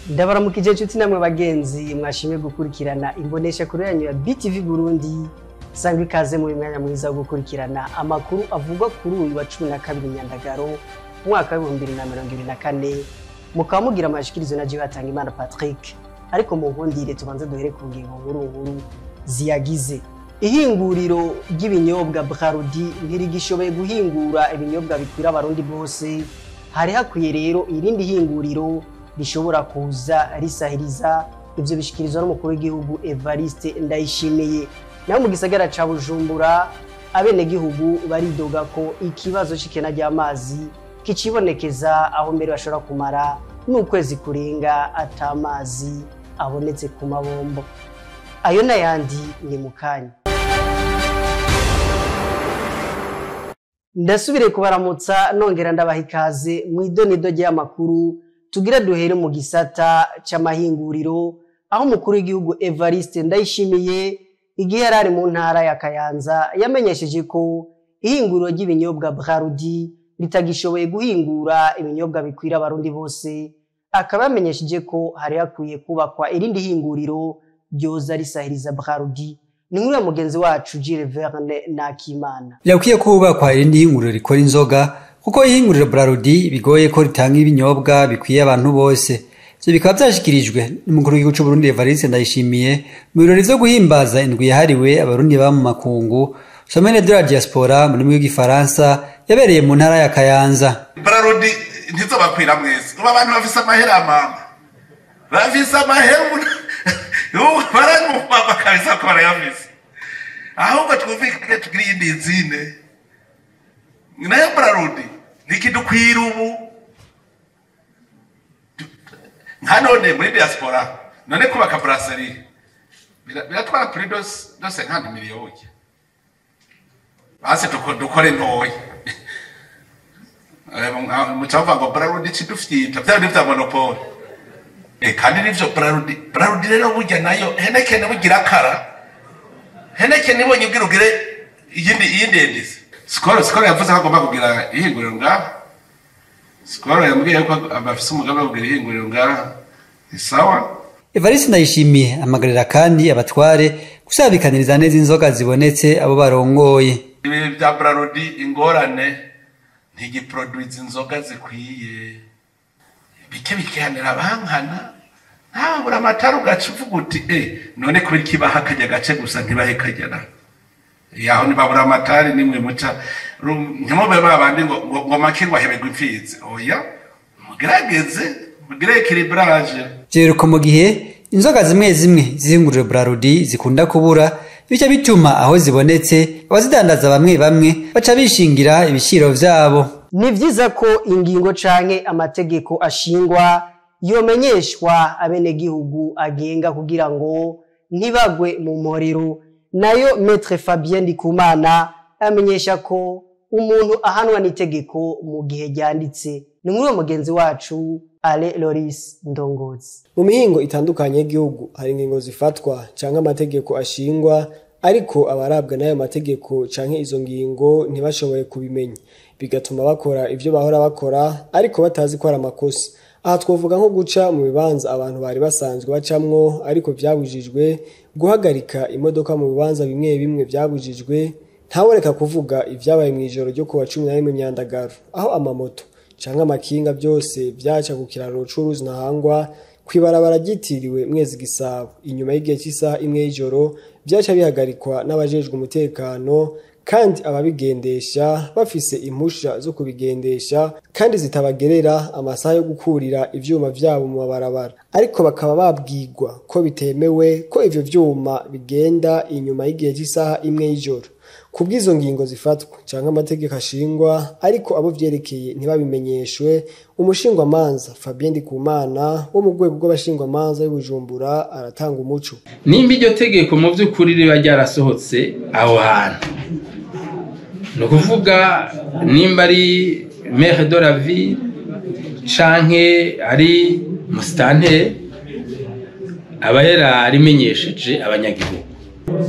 Ndabaramukije inshuti namwe bagenzi mwashimye gukurikirana imbonesha kuri yanyu ya BTV Burundi. Sangwe ikaze mu mwanya mwiza wo gukurikirana amakuru avugwa kuri uyu wa 12 Nyandagaro mwaka wa 2024. Mukaba mugira amashikirizo na Jewe Hatangimana Patrick, ariko mu nkundire tubanze duhere ku ngingo nkuru ziyagize. Ihinguriro ry'ibinyobwa Brarudi ntirigishoboye guhingura ibinyobwa bikwira abarundi bose. Hari hakwiye rero irindi hinguriro rishobora kuza risahiriza. Ivyo bishikirizwa n'umukuru w'igihugu Evariste Ndayishimiye. Naho mu gisagara ca Bujumbura abene gihugu baridoga ko ikibazo c'ikena ry'amazi kicibonekeza, aho mbere bashobora kumara n'ukwezi kurenga atamazi abonetse ku mabombo. Ayo n'ayandi ni mukanya. Ndasubire kubaramutsa nongera ndabaha ikaze mu idonido ry'amakuru. Tugira duhere mu gisata c'amahinguriro, aho umukuru w'igihugu Evariste Ndayishimiye igihe yarari mu ntara ya Kayanza yamenyesheje ko ihinguriro ry'ibinyobwa Brarudi ritagishoboye guhingura ibinyobwa bikwira abarundi bose. Akaba yamenyesheje ko hari hakwiye kubakwa irindi hinguriro ryoza risahiriza Brarudi. Ni nkuru ya mugenzi wacu Jules Verne Nakimana. Yakwiye kubakwa irindi hinguriro rikora inzoga, kuko ihinguriro Brarudi bigoye ko ritanga ibinyobwa bikwiye abantu bose. Ivyo bikaba vyashikirijwe n'umukuru w'igihugu c'u Burundi Evariste Ndayishimiye mu birori vyo guhimbaza indwi yahariwe abarundi ba mu makungu Semaine de la Diaspora mu rurimi rw'igifaransa yabereye mu ntara ya Kayanza. Brarudi ntizobakwira mwese, ubu abantu bafise amahera mama, bafise amahera baragufagwa kabisa ko barayafise, ahubwo twumvikane tugire iyindi nzine. Nayo Brarudi nikidukwira ubu nkanone muri diaspora, none kubaka brasserie biratwara kuri dose 50 miliyoni. Basi dukore ntoya mucavuga ngo Brarudi cidufyita vyari vya monopole, kandi nivyo Brarudi rero burya nayo Heineken bugira kara. Heineken ibonye ubwira ugire iyindi endisi. Skol yavuze ko agomba kugira ihinguriro ngaha. Skol yambwiye ko abafise umugambi wo kugira ihinguriro ngaha. Isawa. Evariste Ndayishimiye amagarira kandi abatware gusabikaniriza neza inzoga zibonetse abo barongoye. Ibi bya Brarudi ingorane ntigiproduce inzoga zikwiye. Bikebikanira bankana. Ntabura amatara ugacuvuga uti none kubera kibaha kajya gace gusa ntibahe kajyana. Yaho nibabura amatari nimwe muca ntimube babandi ngo makirwa hebegwa imfizi. Oya mugerageze mugire equilibrage. Jeruko mu gihe inzoga zimwe zihinguriro Brarudi zikunda kubura, bica bituma aho zibonetse abazidandaza bamwe baca bishingira ibiciro vyabo. Ni vyiza ko ingingo canke amategeko ashingwa yomenyeshwa abene gihugu agenga kugira ngo ntibagwe mu mporero. Nayo Maître Fabien Ndikumana amenyesha ko umuntu ahanwa n'itegeko mu gihe ryanditse. Ni nkuru mugenzi wacu Ale Loris Ndongozi. Mu mihingo itandukanye y'igihugu hari ingingo zifatwa canke amategeko ashingwa, ariko abarabwa n'ayo mategeko canke izo ngingo ntibashoboye kubimenya, bigatuma bakora ivyo bahora bakora ariko batazi ko ari amakosa. Aha twovuga nko guca mu bibanza abantu bari basanzwe bacamwo ariko vyabujijwe, guhagarika imodoka mu bibanza bimwe vyabujijwe, ntaworeka kuvuga ivyabaye mw'ijoro ryo kuwa 11 Nyandagaro, aho amamoto canke amakinga byose vyaca ku kiraro c'uruzi Ntahangwa kwibarabara ryitiriwe Mwezi Gisabo. Inyuma y'igihe cy'isaha imwe y'ijoro vyaca bihagarikwa n'abajejwe umutekano, kandi ababigendesha bafise impusha zo kubigendesha kandi zitabagerera amasaha yo gukurira ivyuma vyabo mu mabarabara, ariko bakaba babwirwa ko bitemewe ko ivyo vyuma bigenda inyuma y'igihe cy'isaha imwe y'ijoro. Kubwizo ngingo zifatwa canke amategeko ashingwa ariko abo vyerekeye ntibabimenyeshwe, umushingwamanza Fabien Ndikumana wo mu rwego rw'abashingwamanza y'Ubujumbura aratanga umuco. Nimba iryo tegeko mu vy'ukuri riba ryarasohotse aho hantu, no kuvuga nimba ari maire de la ville canke ari mustanteri abayera arimenyesheje abanyagihugu,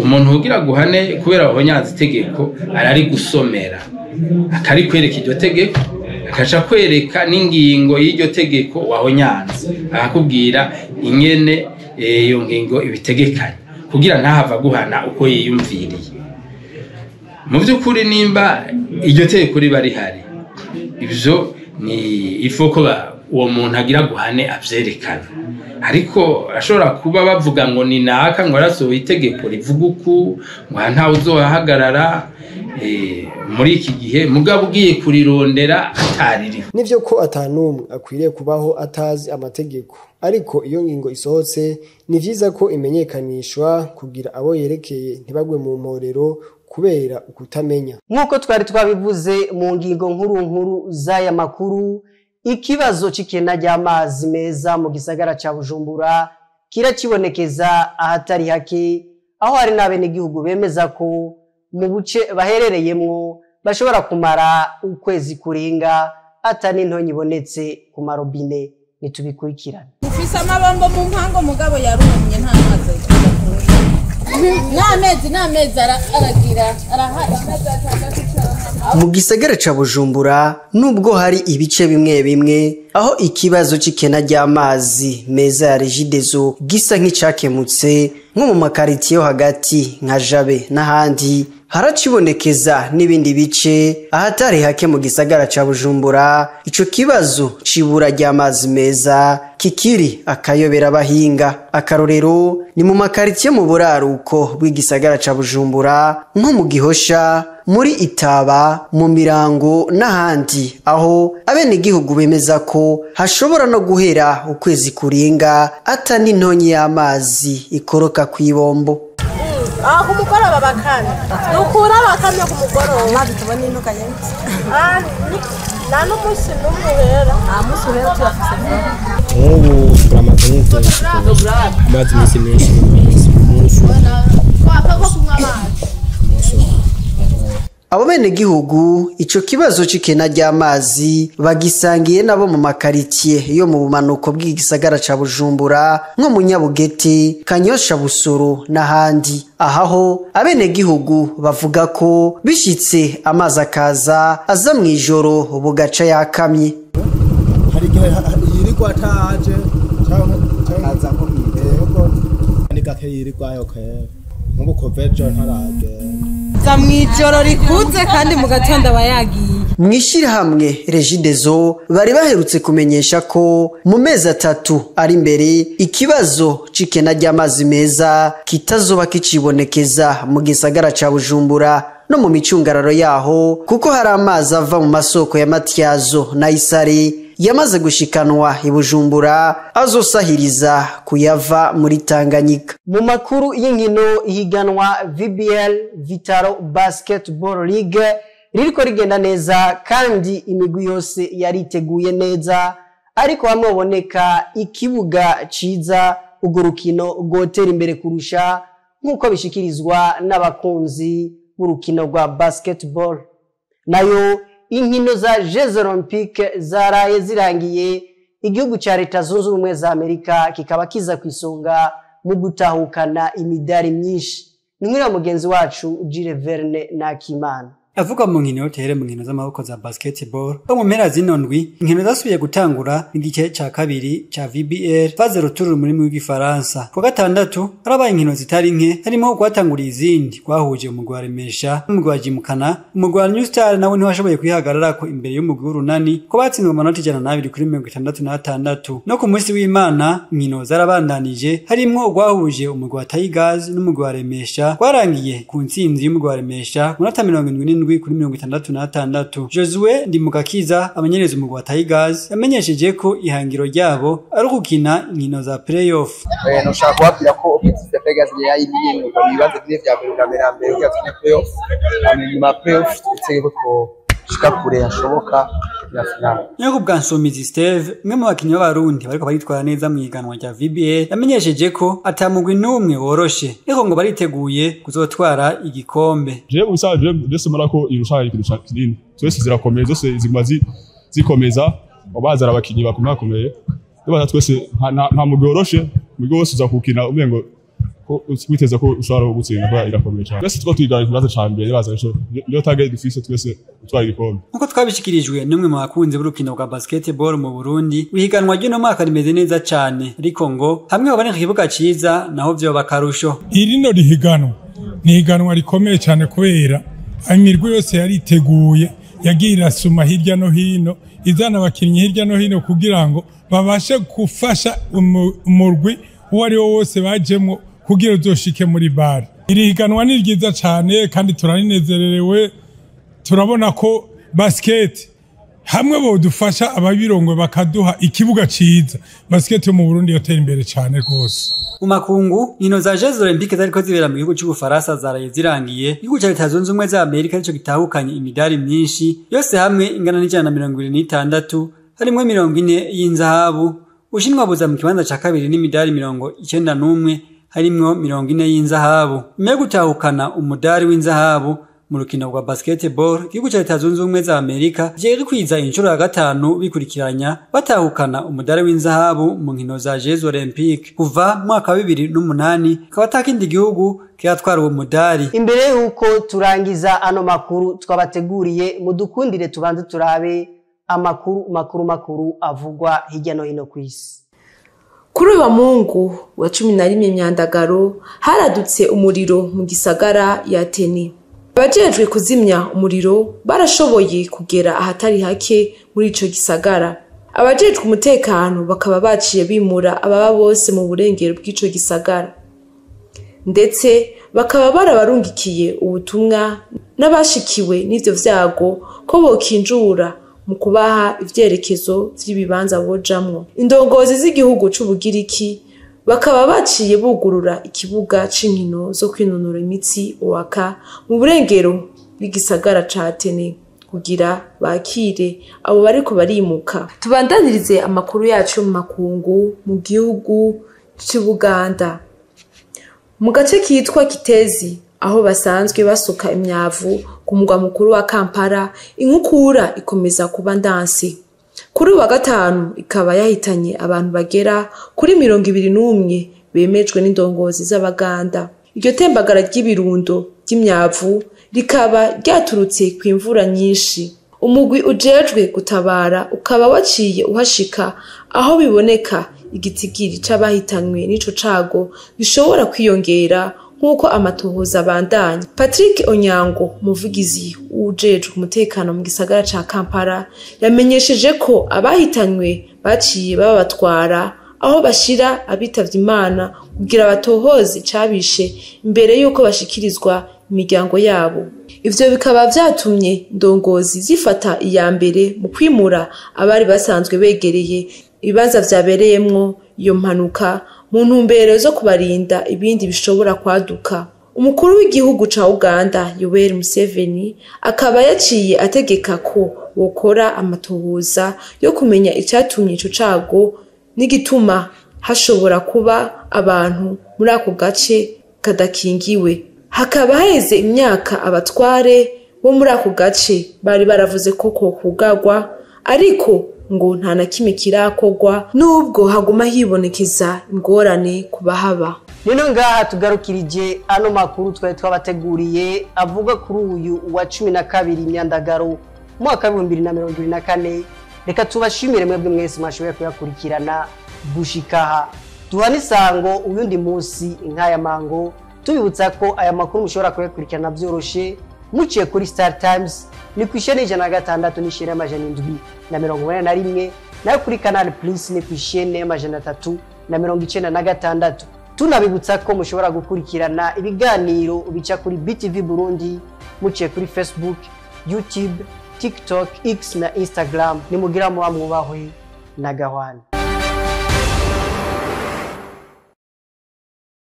umuntu ugira guhane kubera abonyanze itegeko arari gusomera akari kwereka iryo tegeko akaca kwereka n'ingingo y'iryo tegeko wahonyanze akakubwira ingene iyo ngingo ibitegekanye kugira ntahava guhana uko yiyumviriye. Mu by'ukuri nimba iryo tegeko riba rihari ivyo ni ifoko uwo muntu agira guhane avyerekana, ariko ashobora kuba bavuga ngo ni naka ngo arasohoye itegeko rivuga uku ngo ntawe uzohagarara muri iki gihe mugabo ugiye kurirondera ataririho. Nivyo ko atanumwe akwiriye kubaho atazi amategeko, ariko iyo ngingo isohotse ni vyiza ko imenyekanishwa kugira abo yerekeye ntibagwe mu mporero kubera ukutamenya. Nk'uko twari twabivuze mu ngingo nkuru z'aya makuru, ikibazo c'ikena ry'amazi meza mu gisagara ca Bujumbura kirakibonekeza ahatari hake, aho hari n'abenegihugu bemeza ko mu buce baherereyemwo bashobora kumara ukwezi kurenga atani intonyi ibonetse ku marobine. Nitubikurikirana. Ufise amabombo mu mpango mugabo yarumye nta mazi n'amezi aragira arahari. Mu gisagara ca Bujumbura nubwo hari ibice bimwe aho ikibazo c'ikena ry'amazi meza ya Regideso gisa nk'icakemutse, nko mu makaritiye hagati nka Jabe n'ahandi haracibonekeza n'ibindi bice ahatari hake mu gisagara ca Bujumbura ico kibazo cibura ry'amazi meza kikiri akayobera abahinga. Akarorero ni mu makaritiye mu buraruko bw'igisagara ca Bujumbura nko mu Gihosha, muri Itaba, mu Mirango n'ahandi, aho abenegihugu bemeza ko hashobora no guhera ukwezi kurenga atani intonyi y'amazi ikoroka kw'ibombo. Kumugoroba bakana nukura bakamya kumugoroba tubona intuka nyinshi na n'umusi n'umuhera musuhera tuyafise ubu turamaze amazi menshi Abo benegihugu ico kibazo c'ikena ry'amazi bagisangiye nabo mu makaritiye yo mu bumanuko bw'igisagara ca Bujumbura nko mu Nyabugete, Kanyosha, Busoro n'ahandi. Ahaho abenegihugu bavuga ko bishitse amazi akaza aza mw'ijoro bugaca yakamye. Hari gihe yirigwa ataje kaza ko mw'ijoro ni gake yirigwa yo kare ngo kovejo ntaragenda mwijoro rikuze kandi mu gatondo bayagiye. Mwishirahamwe Regideso bari baherutse kumenyesha ko mu mezi 3 ari imbere ikibazo c'ikena ry'amazi meza kitazoba kicibonekeza mu gisagara ca Bujumbura no mu micungararo yaho, kuko hari amazi ava mu masoko ya Matyazo na Isare yamaze gushikanwa i Bujumbura azosahiriza kuyava muri Tanganyika. Mu makuru y'inkino, ihiganwa VBL Vitaro Basketball League ririko rigenda neza kandi imigwi yose yariteguye neza, ariko hamwe uboneka ikibuga ciza urwo rukino rwotera imbere kurusha, nk'uko bishikirizwa n'abakunzi b'urukino rwa basketball. Nayo inkino za Jeux Olympiques zaraye zirangiye, igihugu ca Leta Zunze Ubumwe za Amerika kikaba kiza kwisonga mu gutahukana imidari myinshi. Nimwira mugenzi wacu Jules Verne Nakimana. Avuga mu nkino yotere mu nkino z'amaboko za basketball bo mu mpera z'inondwi, inkino zasubiye gutangura igice ca kabiri ca VBL phase retour muri mu Gifaransa. Ku gatandatu harabaye inkino zitari nke, harimo gwatanguriye izindi gwahuje umugwi wa Remesha n'umugwi wa Jimukana. Umugwi wa New Star nawe ntiwashoboye kwihagarara ko imbere y'umugwi w'Urunani ko batsinzwe amanota 102 kuri 66. No ku munsi w'Imana inkino zarabandanije, harimo gwahuje umugwi wa Tigers n'umugwi wa Remesha, gwarangiye ku ntsinzi y'umugwi wa Remesha munota 70 kuri 66. Josue Ndimugakiza amenyereza umugwi wa Tigers yamenyesheje ko ihangiro ryabo ari gukina inkino za playoff. Noshaka kubabwira ko Objectif ya Tigers yayibiye mu bibazo bine vya mbere ugatsinda playoff, nyuma playoff twitege ko shika kure yashoboka ya final. Nyako Bwansomizi Steve, mwe mu bakinyi b'Abarundi bariko baritwara neza mu iganwa rya VBA, yamenyesheje ko atamugwi n'umwe woroshe, ariko ngo bariteguye kuzotwara igikombe. Je usaje ndetse marako irushaye kirusha kinini. Twese zirakomeye, zose ziguma zikomeza, abazara abakinyi bakomeye. Niba twese nta mugwi woroshe, mugwi wose uzakukina umengo ko witeza ko ushobora gutsinda kwa irakomeye cyane. Twese two twigana ikibazo ca mbere baza niyo target dufise twese utwara igikombe. Nkuko twabishikirijwe n'umwe mu bakunzi b'urukino rwa basketball mu Burundi, ihiganwa ry'uno mwaka rimeze neza cyane, ariko ngo hamwe baboneka ikibuga ciza naho vyo bakarusho. Irino rihiganwa ni higanwa rikomeye cyane kubera imirwi yose yariteguye yagiye irasuma hirya no hino izana abakinnyi hirya no hino kugira ngo babashe gufasha umurwi uwo ari wo wose bajemwo kugira uzoshike muri bare. Iri higanwa ni ryiza cyane kandi turaninezerewe, turabona ko basket hamwe bodufasha ababirongwe bakaduha ikibuga ciza, basket yo mu Burundi yotera imbere cyane rwose. Mu makungu inkino za Jeux Olympiques zariko zibera mu gihugu c'Ubufaransa zaraye zirangiye, igihugu ca Leta Zunze Ubumwe za Amerika nico gitahukanye imidari myinshi yose hamwe ingana n'126 harimwo 40 y'inzahabu. Ushinwa buza mu kibanza ca kabiri n'imidari 91 harimwo 40 y'inzahabu. Nyuma gutahukana umudari w'inzahabu mu rukino rwa basketball, igihugu ca Leta Zunze Ubumwe za Amerika je kwiza inshuro ya gatanu bikurikiranya batahukana umudari w'inzahabu mu nkino za Jeux Olympiques kuva mwaka wa 2008, kaba takindi gihugu kiratwara uwo mudari. Imbere yuko turangiza ano makuru twabateguriye, mudukundire tubanze turabe amakuru avugwa hirya no hino kw'isi. Kuri wa Mungu wa 11 Myandagaro haradutse umuriro mu gisagara ya Atene. Abajejwe kuzimya umuriro barashoboye kugera ahatari hake muri ico gisagara. Abajejwe umutekano bakaba baciye bimura ababa bose mu burengero bw'ico gisagara, ndetse bakaba barabarungikiye ubutumwa n'abashikiwe n'ivyo vyago ko bokinjura mu kubaha ivyerekezo vy'ibibanza bojamwo. Indongozi z'igihugu c'Ubugiriki bakaba baciye bugurura ikibuga c'inkino zo kwinonora imitsi Oaka mu burengero bw'igisagara ca Atene kugira bakire abo bariko barimuka. Tubandanirize amakuru yacu mu makungu mu gihugu c'Ubuganda. Mu gace kitwa Kitezi aho basanzwe basuka imyavu ku mugwa mukuru wa Kampala, inkukura ikomeza kuba ndansi. Kuri wa gatanu ikaba yahitanye abantu bagera kuri 21 bemejwe n'indongozi z'Abaganda. Iryo tembagara ry'ibirundo by'imyavu rikaba ryaturutse ku imvura nyinshi. Umugwi ujejwe gutabara ukaba waciye uhashika aho biboneka igitigiri c'abahitanywe n'ico cago bishobora kwiyongera nkuko amatohoza bandanya. Patrick Onyango, umuvugizi ujejwe umutekano mu gisagara ca Kampala, yamenyesheje ko abahitanywe baciye babatwara aho bashira abitavye Imana kugira batohoze cabishe imbere yuko bashikirizwa imiryango yabo. Ivyo bikaba vyatumye indongozi zifata iya mbere mu kwimura abari basanzwe begereye ibibanza vyabereyemwo iyo mpanuka mu ntumbero zo kubarinda ibindi bishobora kwaduka. Umukuru w'igihugu ca Uganda Yoweri Museveni akaba yaciye ategeka ko bokora amatohoza yo kumenya icatumye ico cago n'igituma hashobora kuba abantu muri ako gace kadakingiwe. Hakaba haheze imyaka abatware bo muri ako gace bari baravuze ko kokugagwa, ariko ngo nta na kimwe kirakogwa nubwo haguma hibonekeza ingorane kubahaba. Nino ngaha tugarukirije ano makuru twari twabateguriye avuga kuri uyu wa 12 Myandagaro mwaka wa 2024. Reka tubashimire mwebwe mwese mwashoboye kuyakurikirana gushikaha. Duhana isango uyundi munsi inkaya mango, tubibutsa ko aya makuru mushobora kuyakurikirana byoroshe muciye kuri Star Times ni kwishene 106 n'ishene amajana 781, nayo kuri Canal Plus ni kwishene amajana 396. Tunabibutsa ko mushobora gukurikirana ibiganiro bica kuri BTV Burundi muciye kuri Facebook, YouTube, TikTok, X na Instagram. Ni mugira mu bamwubahwe na Gahwana.